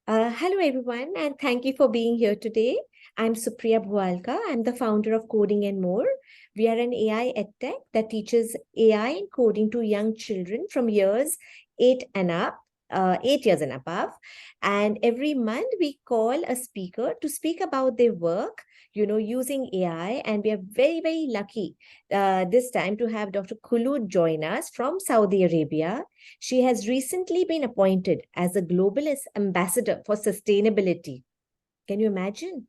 Hello, everyone, and thank you for being here today. I'm Supriya Bhualka. I'm the founder of Coding and More. We are an AI edtech that teaches AI and coding to young children from years 8 years and above. And every month we call a speaker to speak about their work, using AI. And we are very, very lucky this time to have Dr. Khulood join us from Saudi Arabia. She has recently been appointed as a global ambassador for sustainability. Can you imagine?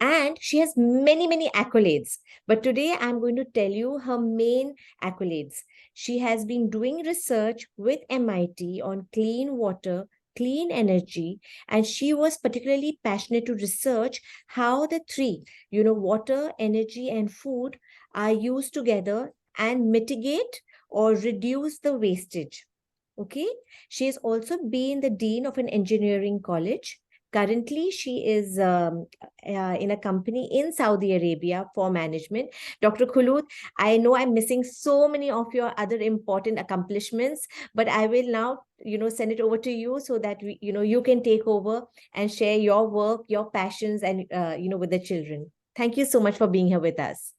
And she has many, many accolades. But today I'm going to tell you her main accolades. She has been doing research with MIT on clean water, clean energy, and she was particularly passionate to research how the three, water, energy, and food are used together and mitigate or reduce the wastage. Okay. She has also been the dean of an engineering college. Currently, she is in a company in Saudi Arabia for management. Dr. Khulood, I know I'm missing so many of your other important accomplishments, but I will now, send it over to you so that you can take over and share your work, your passions, and with the children. Thank you so much for being here with us.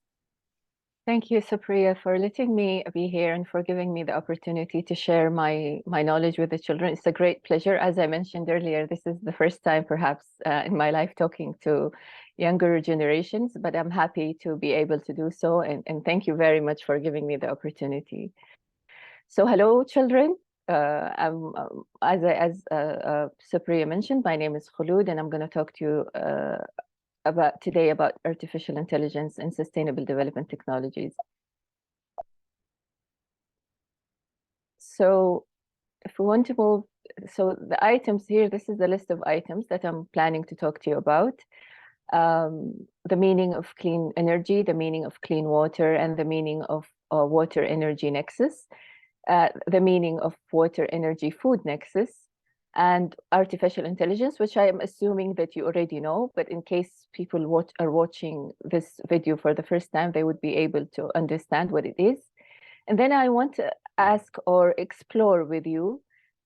Thank you, Supriya, for letting me be here and for giving me the opportunity to share my knowledge with the children. It's a great pleasure. As I mentioned earlier, this is the first time perhaps in my life talking to younger generations, but I'm happy to be able to do so. And thank you very much for giving me the opportunity. So hello, children. As Supriya mentioned, my name is Khulood, and I'm going to talk to you today about artificial intelligence and sustainable development technologies. So if we want to move, so the items here, this is the list of items that I'm planning to talk to you about. The meaning of clean energy, the meaning of clean water, and the meaning of water energy nexus, the meaning of water energy food nexus, and artificial intelligence, which I am assuming that you already know, but in case people are watching this video for the first time, they would be able to understand what it is. And then I want to ask or explore with you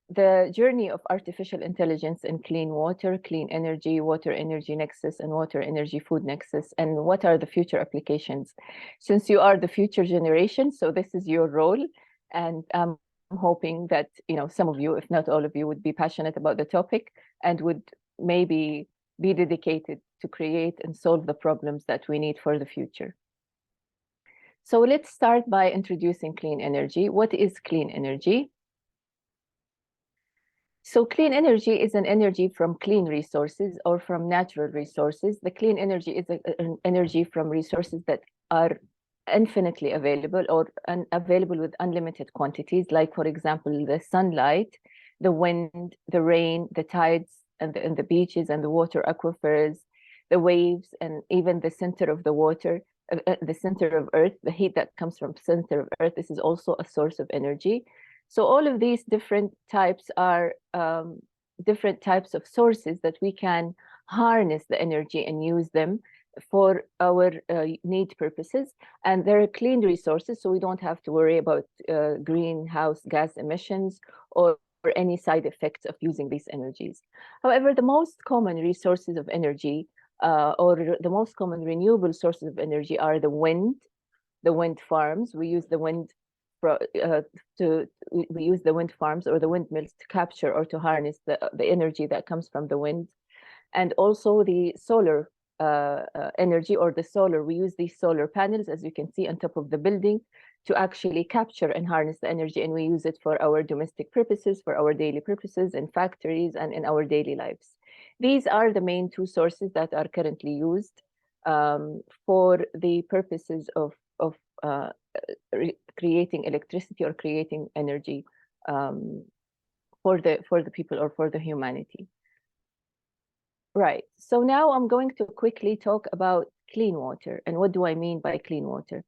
the journey of artificial intelligence in clean water, clean energy, water energy nexus, and water energy food nexus, and what are the future applications. Since you are the future generation, so this is your role, and I'm hoping that some of you, if not all of you, would be passionate about the topic and would maybe be dedicated to create and solve the problems that we need for the future. So let's start by introducing clean energy. What is clean energy? So clean energy is an energy from clean resources or from natural resources. The clean energy is an energy from resources that are infinitely available or available with unlimited quantities, like, for example, the sunlight, the wind, the rain, the tides, and the beaches and the water aquifers, the waves, and even the center of the water, the center of Earth, the heat that comes from the center of Earth. This is also a source of energy. So all of these different types are different types of sources that we can harness the energy and use them for our need purposes. And they're clean resources, so we don't have to worry about greenhouse gas emissions or any side effects of using these energies. However, the most common resources of energy or the most common renewable sources of energy are the wind farms. We use the wind we use the wind farms or the windmills to capture or to harness the energy that comes from the wind, and also the solar energy or the solar. We use these solar panels, as you can see, on top of the building to actually capture and harness the energy, and we use it for our domestic purposes, for our daily purposes in factories and in our daily lives. These are the main two sources that are currently used for the purposes of creating electricity or creating energy for the people or for the humanity. Right. So now I'm going to quickly talk about clean water. And what do I mean by clean water?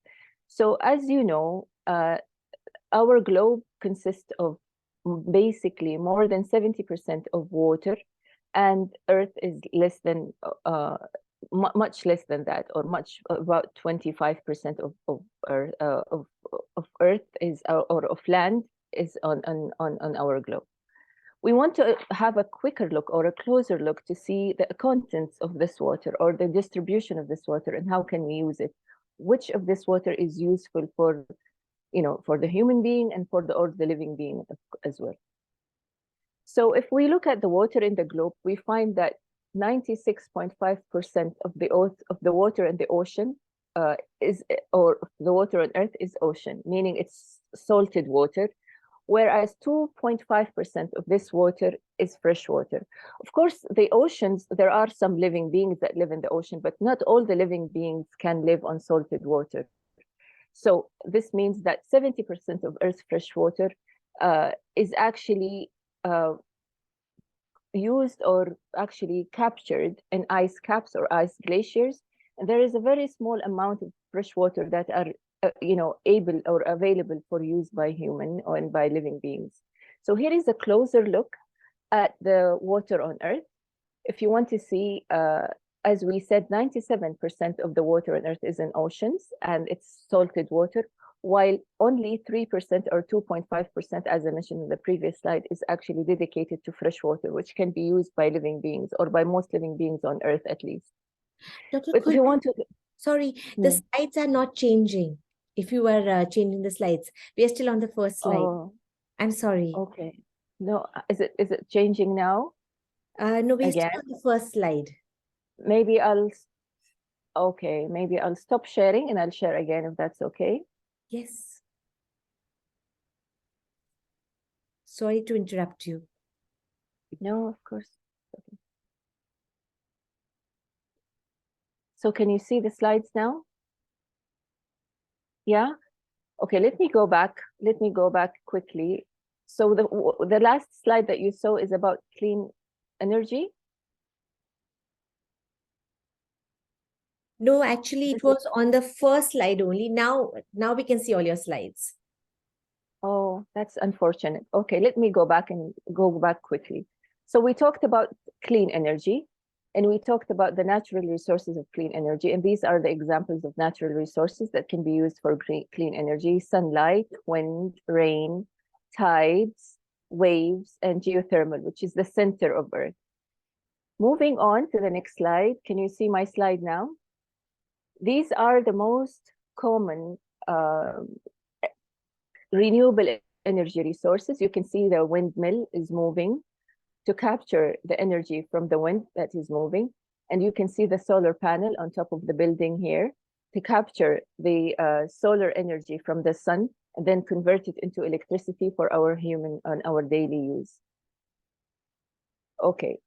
So as you know, our globe consists of basically more than 70% of water, and Earth is less than much less than that, or about 25% of Earth is or of land is on our globe. We want to have a quicker look or a closer look to see the contents of this water or the distribution of this water and how can we use it. Which of this water is useful for, for the human being and for the living being as well. So if we look at the water in the globe, we find that 96.5% of the water in the ocean or the water on Earth is ocean, meaning it's salted water, whereas 2.5% of this water is fresh water. Of course, the oceans, there are some living beings that live in the ocean, but not all the living beings can live on salted water. So this means that 70% of Earth's fresh water is actually used or actually captured in ice caps or ice glaciers. And there is a very small amount of fresh water that are able or available for use by human or by living beings. So here is a closer look at the water on Earth. If you want to see, as we said, 97% of the water on Earth is in oceans and it's salted water, while only 3% or 2.5%, as I mentioned in the previous slide, is actually dedicated to fresh water, which can be used by living beings or by most living beings on Earth at least. Dr. But if you want to... Sorry, the slides are not changing. If you were changing the slides, we are still on the first slide. Oh, I'm sorry. okay. No, is it changing now? No, we're still Again? on the first slide. Maybe I'll stop sharing and I'll share again if that's okay. Yes. Sorry to interrupt you. No, of course. Okay. So can you see the slides now? Yeah? Okay, let me go back. Let me go back quickly. So the last slide that you saw is about clean energy. No, actually, it was on the first slide only. Now we can see all your slides. Oh, that's unfortunate. Okay, let me go back quickly. So we talked about clean energy, and we talked about the natural resources of clean energy. And these are the examples of natural resources that can be used for clean energy: sunlight, wind, rain, tides, waves, and geothermal, which is the center of Earth. Moving on to the next slide. Can you see my slide now? These are the most common renewable energy resources. You can see the windmill is moving to capture the energy from the wind that is moving. And you can see the solar panel on top of the building here to capture the solar energy from the sun and then convert it into electricity for our daily use. Okay,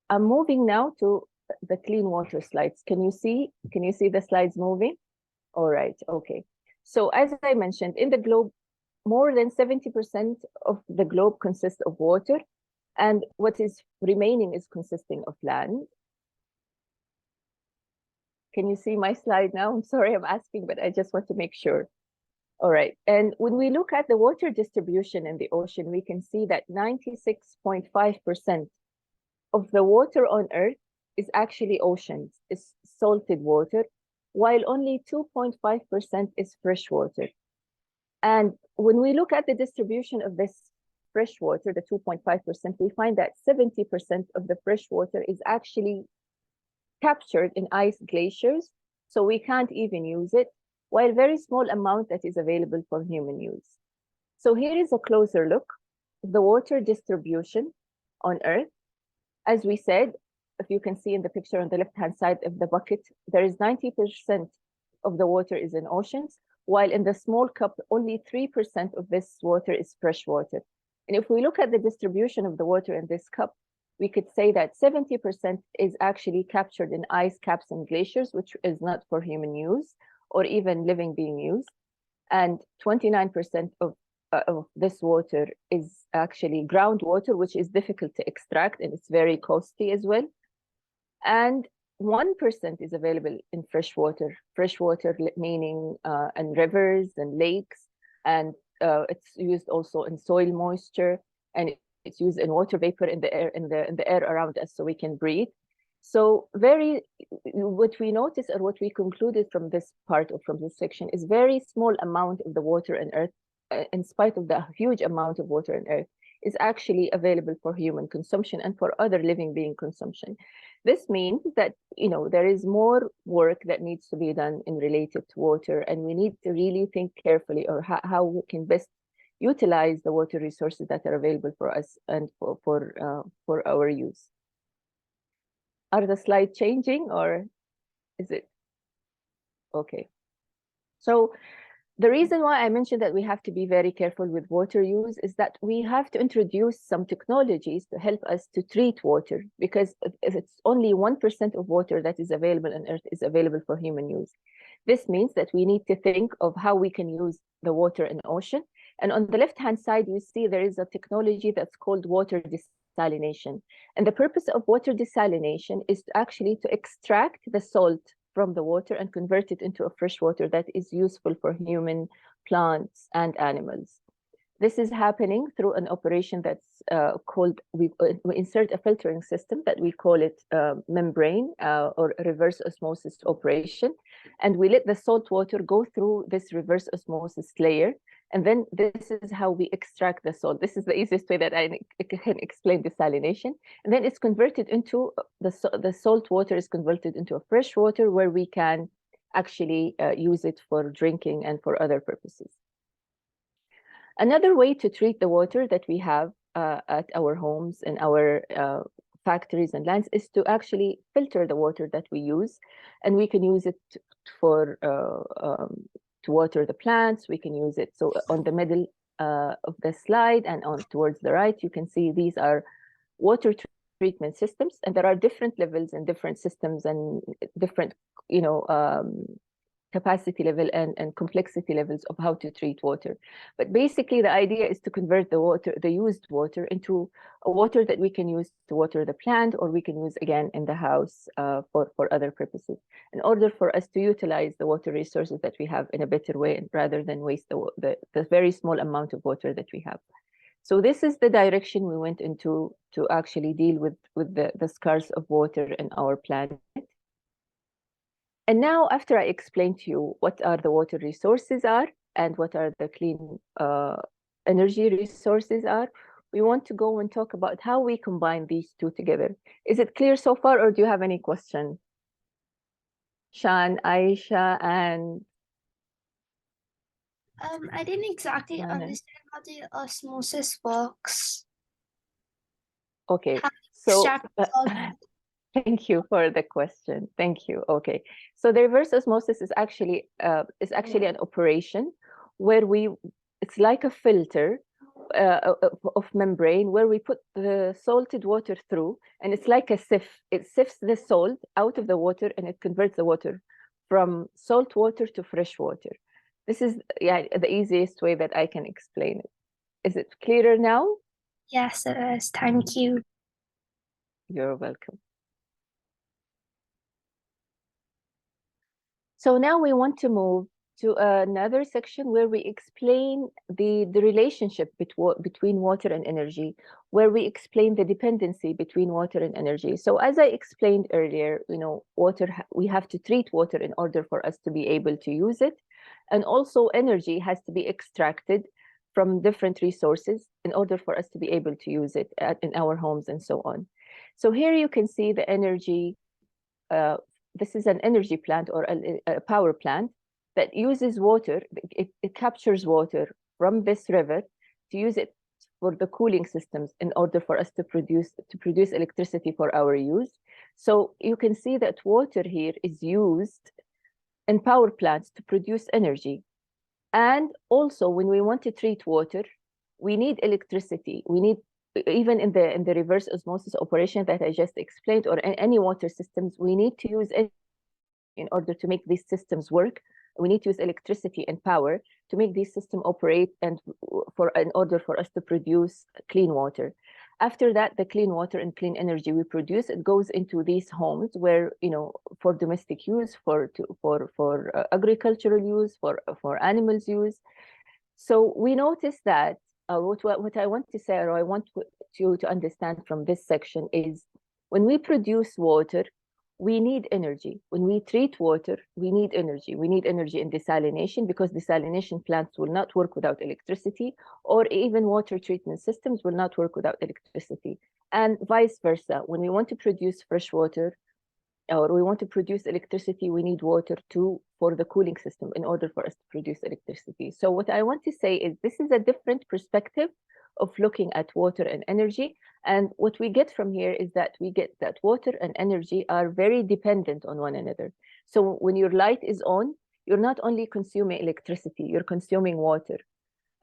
I'm moving now to the clean water slides. Can you see the slides moving? All right, okay. So as I mentioned, in the globe, more than 70% of the globe consists of water, and what is remaining is consisting of land. Can you see my slide now? I'm sorry I'm asking, but I just want to make sure. All right, and when we look at the water distribution in the ocean, we can see that 96.5% of the water on Earth is actually oceans, is salted water, while only 2.5% is fresh water. And when we look at the distribution of this fresh water, the 2.5%, we find that 70% of the fresh water is actually captured in ice glaciers, so we can't even use it, while very small amount that is available for human use. So here is a closer look of the water distribution on Earth. As we said, if you can see in the picture on the left-hand side of the bucket, there is 90% of the water is in oceans, while in the small cup, only 3% of this water is fresh water. And if we look at the distribution of the water in this cup, we could say that 70% is actually captured in ice caps and glaciers, which is not for human use or even living being use. And 29% of this water is actually groundwater, which is difficult to extract and it's very costly as well. And 1% is available in freshwater meaning in rivers and lakes, and it's used also in soil moisture, and it's used in water vapor in the air around us so we can breathe. So what we notice or what we concluded from this part or from this section is very small amount of the water on Earth, in spite of the huge amount of water on Earth, is actually available for human consumption and for other living being consumption. This means that, you know, there is more work that needs to be done in related to water, and we need to really think carefully or how we can best utilize the water resources that are available for us and for our use. Are the slides changing, or is it okay? So the reason why I mentioned that we have to be very careful with water use is that we have to introduce some technologies to help us to treat water, because if it's only 1% of water that is available on Earth is available for human use. This means that we need to think of how we can use the water in the ocean. And on the left-hand side, you see there is a technology that's called water desalination. And the purpose of water desalination is actually to extract the salt from the water and convert it into a fresh water that is useful for human, plants, and animals. This is happening through an operation that's called, we insert a filtering system that we call it membrane or reverse osmosis operation. And we let the salt water go through this reverse osmosis layer. And then this is how we extract the salt. This is the easiest way that I can explain desalination. And then it's converted into, the salt water is converted into a fresh water where we can actually use it for drinking and for other purposes. Another way to treat the water that we have at our homes and our factories and lands is to actually filter the water that we use. And we can use it for to water the plants. We can use it. So on the middle of the slide and on towards the right, you can see these are water treatment systems, and there are different levels and different systems and different, you know, capacity level and complexity levels of how to treat water. But basically the idea is to convert the water, the used water, into a water that we can use to water the plant, or we can use again in the house for other purposes, in order for us to utilize the water resources that we have in a better way, rather than waste the very small amount of water that we have. So this is the direction we went into to actually deal with the scarce of water in our planet. And now, after I explain to you what are the water resources are and what are the clean energy resources are, we want to go and talk about how we combine these two together. Is it clear so far, or do you have any question? Shan, Aisha, and I didn't exactly understand how the osmosis works. Okay, How so thank you for the question. Thank you. Okay, so the reverse osmosis is actually an operation where it's like a filter of membrane where we put the salted water through, and it's like a sieve. It sifts the salt out of the water, and it converts the water from salt water to fresh water. This is the easiest way that I can explain it. Is it clearer now? Yes, it is. Thank you. You're welcome. So now we want to move to another section where we explain the relationship between water and energy, where we explain the dependency between water and energy. So as I explained earlier, you know, we have to treat water in order for us to be able to use it. And also energy has to be extracted from different resources in order for us to be able to use it in our homes and so on. So here you can see the energy. This is an energy plant or a power plant that uses water. It captures water from this river to use it for the cooling systems in order for us to produce electricity for our use. So you can see that water here is used in power plants to produce energy. And also when we want to treat water, we need electricity. We need, even in the reverse osmosis operation that I just explained, or any water systems, we need to use in order to make these systems work. We need to use electricity and power to make these systems operate, and in order for us to produce clean water. After that, the clean water and clean energy we produce, it goes into these homes where, you know, for domestic use, for agricultural use, for animals use. So we notice that what I want to say, or I want you to understand from this section, is when we produce water, we need energy. When we treat water, we need energy. We need energy in desalination, because desalination plants will not work without electricity, or even water treatment systems will not work without electricity. And vice versa. When we want to produce fresh water, or we want to produce electricity, we need water too for the cooling system in order for us to produce electricity. So what I want to say is this is a different perspective of looking at water and energy. And what we get from here is that we get that water and energy are very dependent on one another. So when your light is on, you're not only consuming electricity, you're consuming water.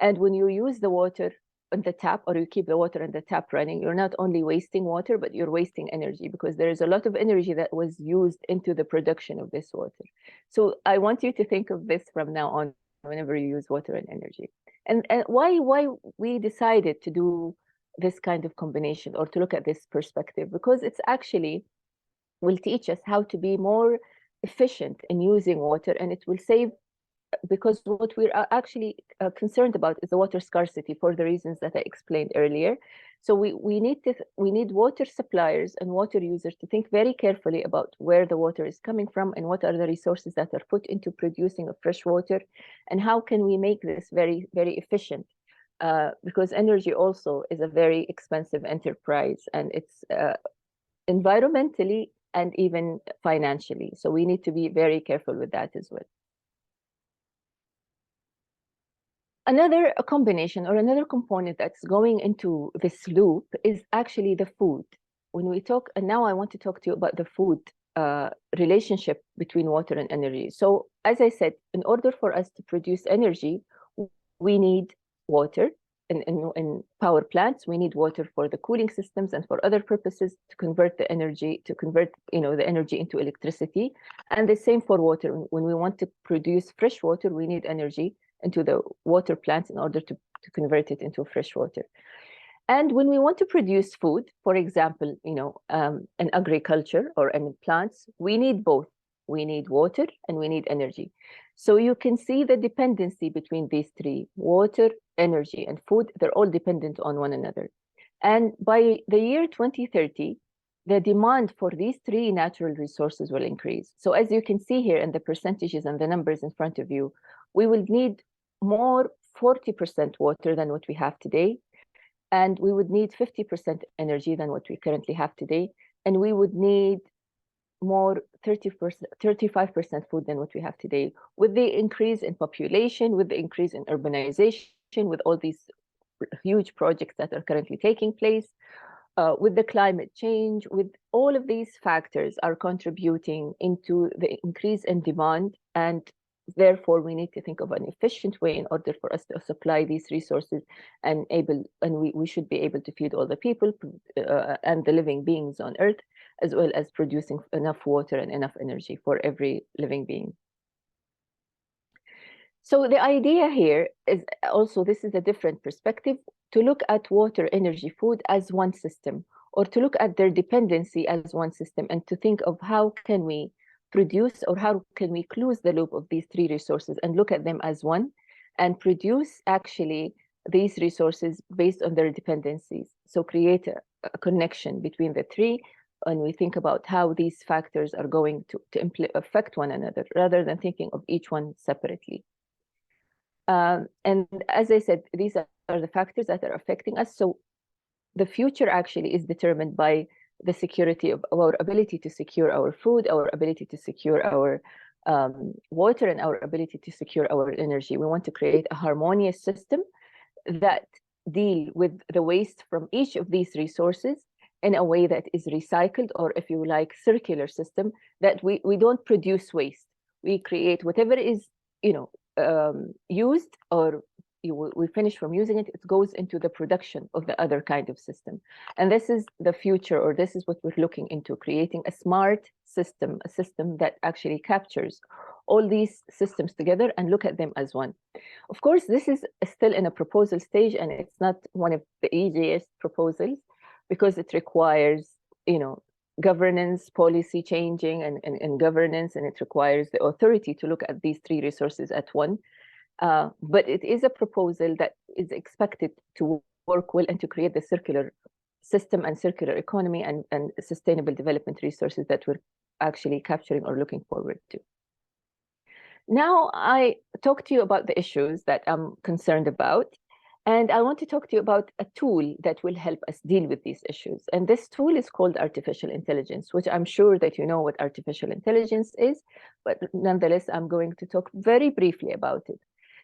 And when you use the water on the tap, or you keep the water on the tap running, you're not only wasting water, but you're wasting energy, because there is a lot of energy that was used into the production of this water. So I want you to think of this from now on whenever you use water and energy. And why we decided to do this kind of combination, or to look at this perspective, because it's actually will teach us how to be more efficient in using water, and it will save, because what we're actually concerned about is the water scarcity for the reasons that I explained earlier. So we need water suppliers and water users to think very carefully about where the water is coming from, and what are the resources that are put into producing a fresh water, and how can we make this very, very efficient. Because energy also is a very expensive enterprise, and it's environmentally and even financially. So we need to be very careful with that as well. Another combination, or another component that's going into this loop, is actually the food. When we talk, and now I want to talk to you about the food relationship between water and energy. So as I said, in order for us to produce energy, we need water. In power plants, we need water for the cooling systems and for other purposes, to convert the energy, the energy into electricity. And the same for water. When we want to produce fresh water, we need energy into the water plants in order to convert it into fresh water. And when we want to produce food, for example, in agriculture or in plants, we need both. We need water and we need energy. So you can see the dependency between these three: water, energy, and food. They're all dependent on one another. And by the year 2030, the demand for these three natural resources will increase. So as you can see here in the percentages and the numbers in front of you, we will need more 40% water than what we have today, and we would need 50% energy than what we currently have today, and we would need more 35% food than what we have today. With the increase in population, with the increase in urbanization, with all these huge projects that are currently taking place, with the climate change, with all of these factors are contributing into the increase in demand, and therefore we need to think of an efficient way in order for us to supply these resources, and we should be able to feed all the people and the living beings on Earth, as well as producing enough water and enough energy for every living being. So the idea here is also, this is a different perspective, to look at water, energy, food as one system, or to look at their dependency as one system, and to think of how can we produce, or how can we close the loop of these three resources and look at them as one, and produce actually these resources based on their dependencies. So create a connection between the three, and we think about how these factors are going to affect one another, rather than thinking of each one separately. And as I said, these are the factors that are affecting us. So the future actually is determined by the security of our ability to secure our food, our ability to secure our water, and our ability to secure our energy. We want to create a harmonious system that deal with the waste from each of these resources in a way that is recycled, or if you like, circular system, that we don't produce waste. We create whatever is, used, or we finish from using it, it goes into the production of the other kind of system. And this is the future, or this is what we're looking into, creating a smart system, a system that actually captures all these systems together and look at them as one. Of course, this is still in a proposal stage, and it's not one of the easiest proposals, because it requires, governance, policy changing, and governance, and it requires the authority to look at these three resources at one. But it is a proposal that is expected to work well and to create the circular system and circular economy and sustainable development resources that we're actually capturing or looking forward to. Now I talk to you about the issues that I'm concerned about, and I want to talk to you about a tool that will help us deal with these issues. And this tool is called artificial intelligence, which I'm sure that you know what artificial intelligence is, but nonetheless, I'm going to talk very briefly about it.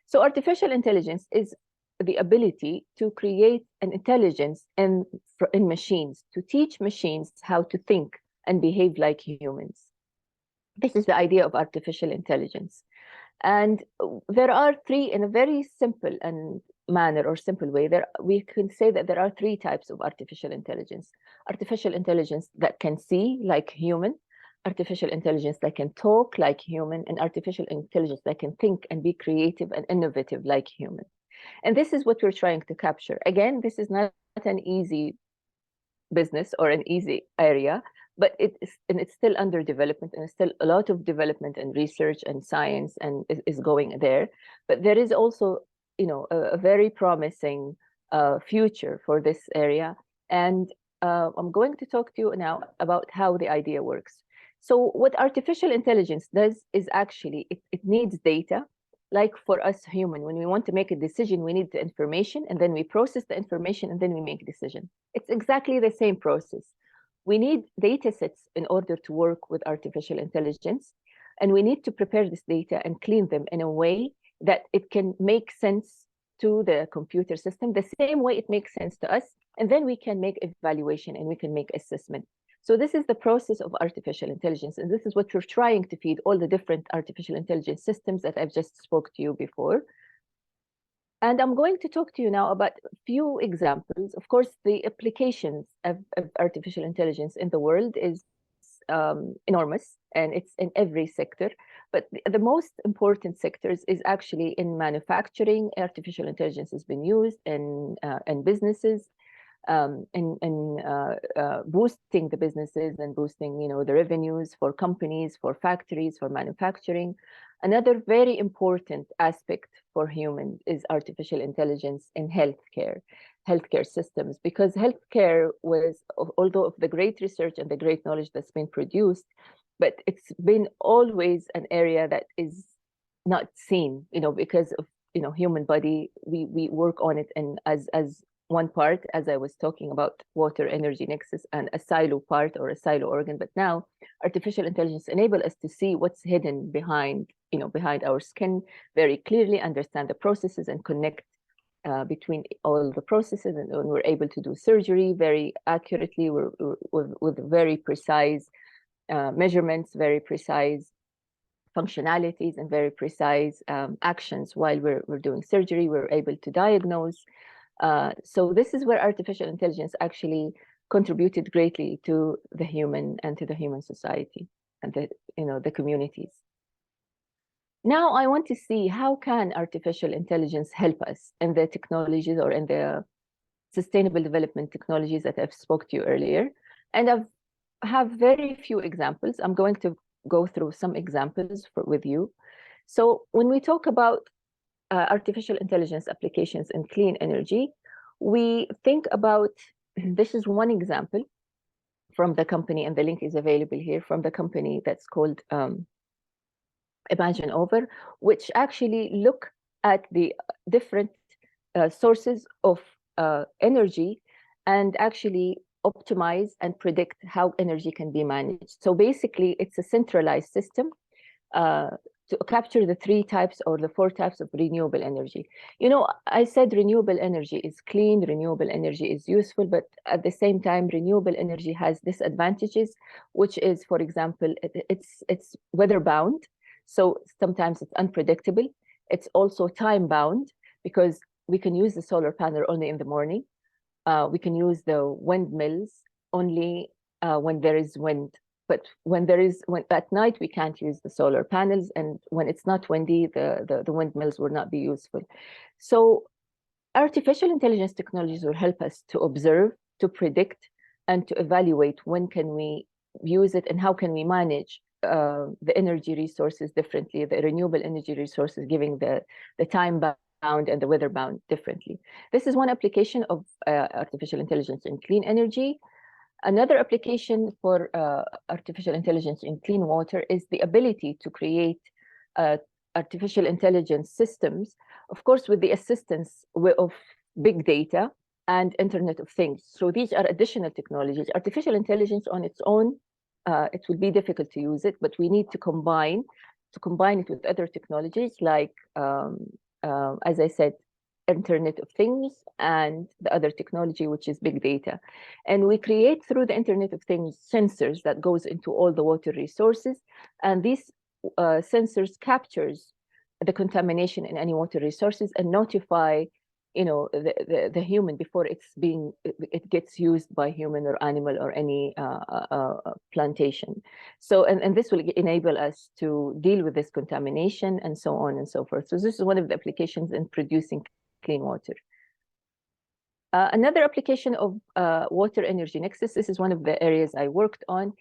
So artificial intelligence is the ability to create an intelligence in machines, to teach machines how to think and behave like humans. This is the idea of artificial intelligence. And there are three, in a very simple and manner or simple way, we can say that there are three types of artificial intelligence. Artificial intelligence that can see like human, artificial intelligence that can talk like human, and artificial intelligence that can think and be creative and innovative like human. And this is what we're trying to capture. Again, this is not an easy business or an easy area, but it's still under development, and still a lot of development and research and science and is going there. But there is also, you know, a very promising future for this area. And I'm going to talk to you now about how the idea works. So what artificial intelligence does is actually it needs data. Like for us human, when we want to make a decision, we need the information, and then we process the information, and then we make a decision. It's exactly the same process. We need data sets in order to work with artificial intelligence, and we need to prepare this data and clean them in a way that it can make sense to the computer system, the same way it makes sense to us, and then we can make evaluation and we can make assessment. So this is the process of artificial intelligence, and this is what we're trying to feed all the different artificial intelligence systems that I've just spoke to you before. And I'm going to talk to you now about a few examples. Of course, the applications of artificial intelligence in the world is enormous, and it's in every sector. But the most important sectors is actually in manufacturing. Artificial intelligence has been used in businesses, in boosting the businesses and boosting, you know, the revenues for companies, for factories, for manufacturing. Another very important aspect for humans is artificial intelligence in healthcare systems, because healthcare was, although of the great research and the great knowledge that's been produced, but it's been always an area that is not seen, you know, because of, you know, human body. We work on it and as one part, as I was talking about water energy nexus, and a silo part or a silo organ. But now artificial intelligence enable us to see what's hidden behind, you know, behind our skin very clearly, understand the processes and connect between all the processes. And when we're able to do surgery very accurately, with very precise measurements, very precise functionalities, and very precise actions while we're doing surgery, we're able to diagnose. So this is where artificial intelligence actually contributed greatly to the human and to the human society and the, you know, the communities. Now I want to see how can artificial intelligence help us in the technologies or in the sustainable development technologies that I've spoke to you earlier. And I have very few examples. I'm going to go through some examples with you. So when we talk about artificial intelligence applications in clean energy, we think about, this is one example from the company, and the link is available here, from the company that's called Imagine Over, which actually look at the different sources of energy and actually optimize and predict how energy can be managed. So basically, it's a centralized system to capture the three types or the four types of renewable energy. You know, I said renewable energy is clean, renewable energy is useful, but at the same time, renewable energy has disadvantages, which is, for example, it's weather bound. So sometimes it's unpredictable. It's also time bound, because we can use the solar panel only in the morning. We can use the windmills only when there is wind. But when at night, we can't use the solar panels, and when it's not windy, the windmills will not be useful. So artificial intelligence technologies will help us to observe, to predict, and to evaluate when can we use it and how can we manage the energy resources differently, the renewable energy resources, giving the time bound and the weather bound differently. This is one application of artificial intelligence in clean energy. Another application for artificial intelligence in clean water is the ability to create artificial intelligence systems, of course, with the assistance of big data and Internet of Things. So these are additional technologies. Artificial intelligence on its own, it will be difficult to use it, but we need to combine it with other technologies like, as I said, Internet of Things and the other technology, which is big data. And we create through the Internet of Things sensors that goes into all the water resources. And these sensors captures the contamination in any water resources and notify, you know, the human before it gets used by human or animal or any plantation. So, and this will enable us to deal with this contamination and so on and so forth. So this is one of the applications in producing clean water. Another application of water energy nexus, this is one of the areas I worked on,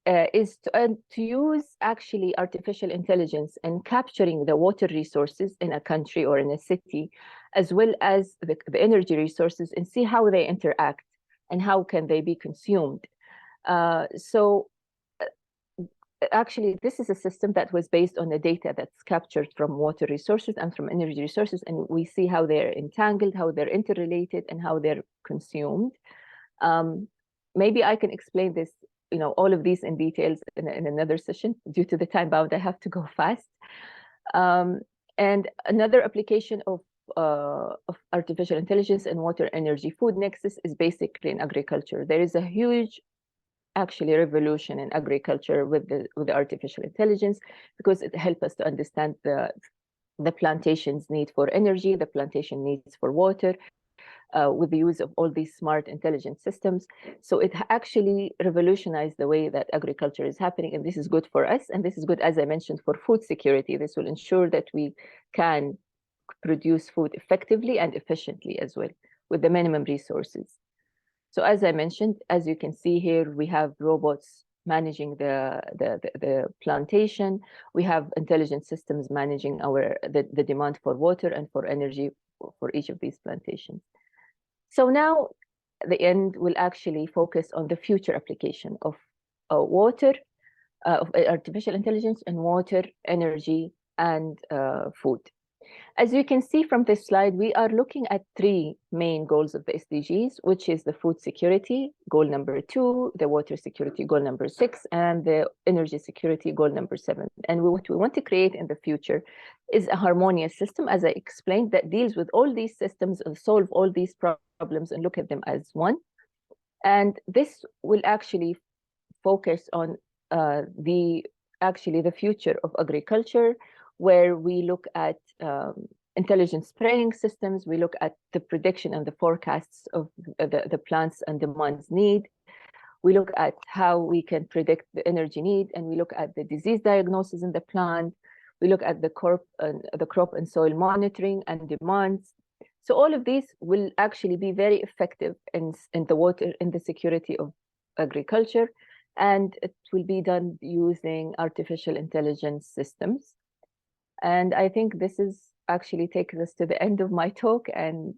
is to use actually artificial intelligence and capturing the water resources in a country or in a city, as well as the energy resources, and see how they interact and how can they be consumed. Actually, this is a system that was based on the data that's captured from water resources and from energy resources, and we see how they're entangled, how they're interrelated, and how they're consumed. Maybe I can explain this, you know, all of these in details in another session. Due to the time bound, I have to go fast. And another application of artificial intelligence and water energy food nexus is basically in agriculture. There is a huge actually revolution in agriculture with the artificial intelligence, because it helps us to understand the plantation's need for energy, the plantation needs for water, with the use of all these smart intelligent systems. So it actually revolutionized the way that agriculture is happening, and this is good for us, and this is good, as I mentioned, for food security. This will ensure that we can produce food effectively and efficiently as well, with the minimum resources. So as I mentioned, as you can see here, we have robots managing the plantation. We have intelligent systems managing the demand for water and for energy for each of these plantations. So now the end will actually focus on the future application of water, of artificial intelligence and water, energy, and food. As you can see from this slide, we are looking at three main goals of the SDGs, which is the food security, goal number 2, the water security, goal number 6, and the energy security, goal number 7. And what we want to create in the future is a harmonious system, as I explained, that deals with all these systems and solve all these problems and look at them as one. And this will actually focus on the future of agriculture, where we look at intelligent spraying systems, we look at the prediction and the forecasts of the plants and demands need. We look at how we can predict the energy need, and we look at the disease diagnosis in the plant. We look at the crop and soil monitoring and demands. So all of these will actually be very effective in the security of agriculture, and it will be done using artificial intelligence systems. And I think this is actually taking us to the end of my talk, and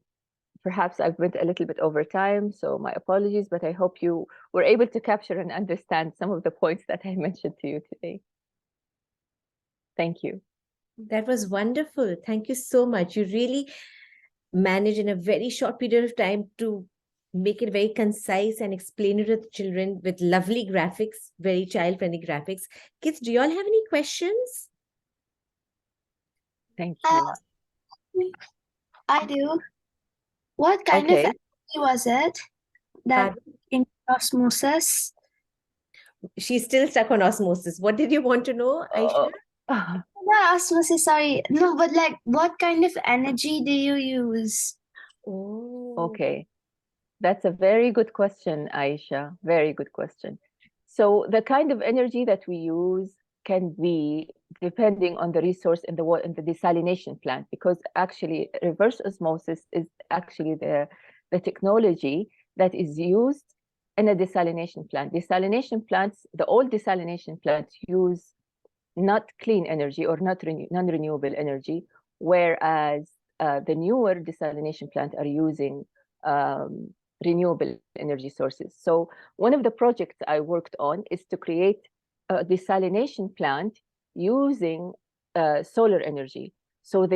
perhaps I've went a little bit over time, so my apologies, but I hope you were able to capture and understand some of the points that I mentioned to you today. Thank you. That was wonderful. Thank you so much. You really managed in a very short period of time to make it very concise and explain it to the children with lovely graphics, very child-friendly graphics. Kids, do you all have any questions? Thank you. I do. What kind of energy was it that in osmosis? She's still stuck on osmosis. What did you want to know, Aisha? Not osmosis, sorry. No, but like, what kind of energy do you use? Oh. Okay. That's a very good question, Aisha. Very good question. So the kind of energy that we use can be depending on the resource in the desalination plant, because actually reverse osmosis is actually the technology that is used in a desalination plant. Desalination plants, the old desalination plants use not clean energy or non-renewable energy, whereas the newer desalination plants are using renewable energy sources. So one of the projects I worked on is to create a desalination plant using solar energy. So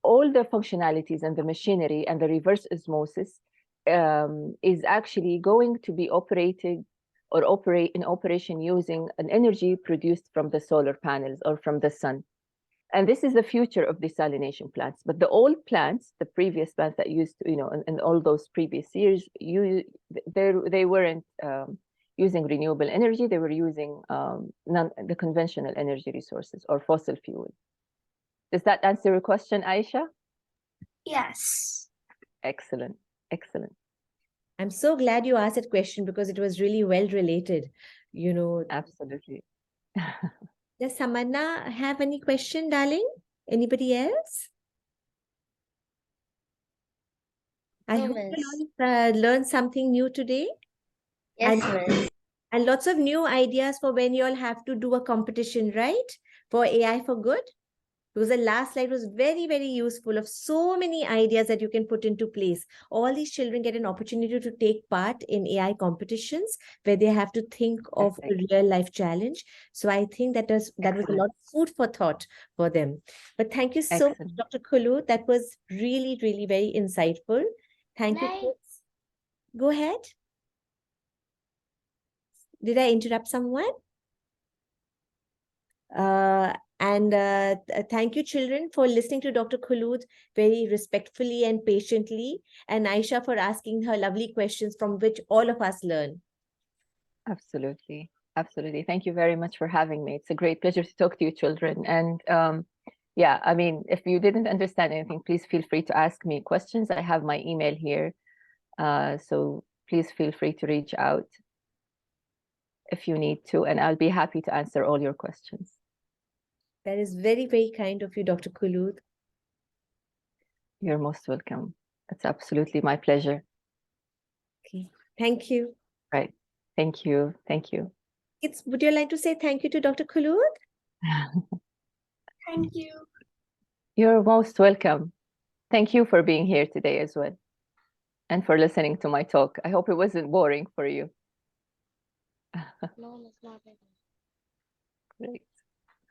all the functionalities and the machinery and the reverse osmosis is actually going to be operated or operate in operation using an energy produced from the solar panels or from the sun. And this is the future of desalination plants. But the old plants, the previous plants that used to, in all those previous years, they weren't using renewable energy. They were using the conventional energy resources or fossil fuel. Does that answer your question, Aisha? Yes. Excellent. Excellent. I'm so glad you asked that question because it was really well related. Absolutely. Does Samanna have any question, darling? Anybody else? I No, hope miss. you learned something new today. Yes, And, miss. and lots of new ideas for when you all have to do a competition, right? For AI for good. Because the last slide was very, very useful of so many ideas that you can put into place. All these children get an opportunity to take part in AI competitions where they have to think of a real life challenge. So I think that was a lot of food for thought for them. But thank you so much, Dr. Khulood. That was really, really very insightful. Thank you, kids. Go ahead. Did I interrupt someone? Thank you, children, for listening to Dr. Khulood very respectfully and patiently, and Aisha for asking her lovely questions from which all of us learn. Absolutely. Absolutely. Thank you very much for having me. It's a great pleasure to talk to you, children. And yeah, I mean, if you didn't understand anything, please feel free to ask me questions. I have my email here. So please feel free to reach out if you need to, and I'll be happy to answer all your questions. That is very, very kind of you, Dr. Khulood. You're most welcome. It's absolutely my pleasure. Okay. Thank you. Right. Thank you. Thank you. Would you like to say thank you to Dr. Khulood? Thank you. You're most welcome. Thank you for being here today as well, and for listening to my talk. I hope it wasn't boring for you. No, it's not. Great.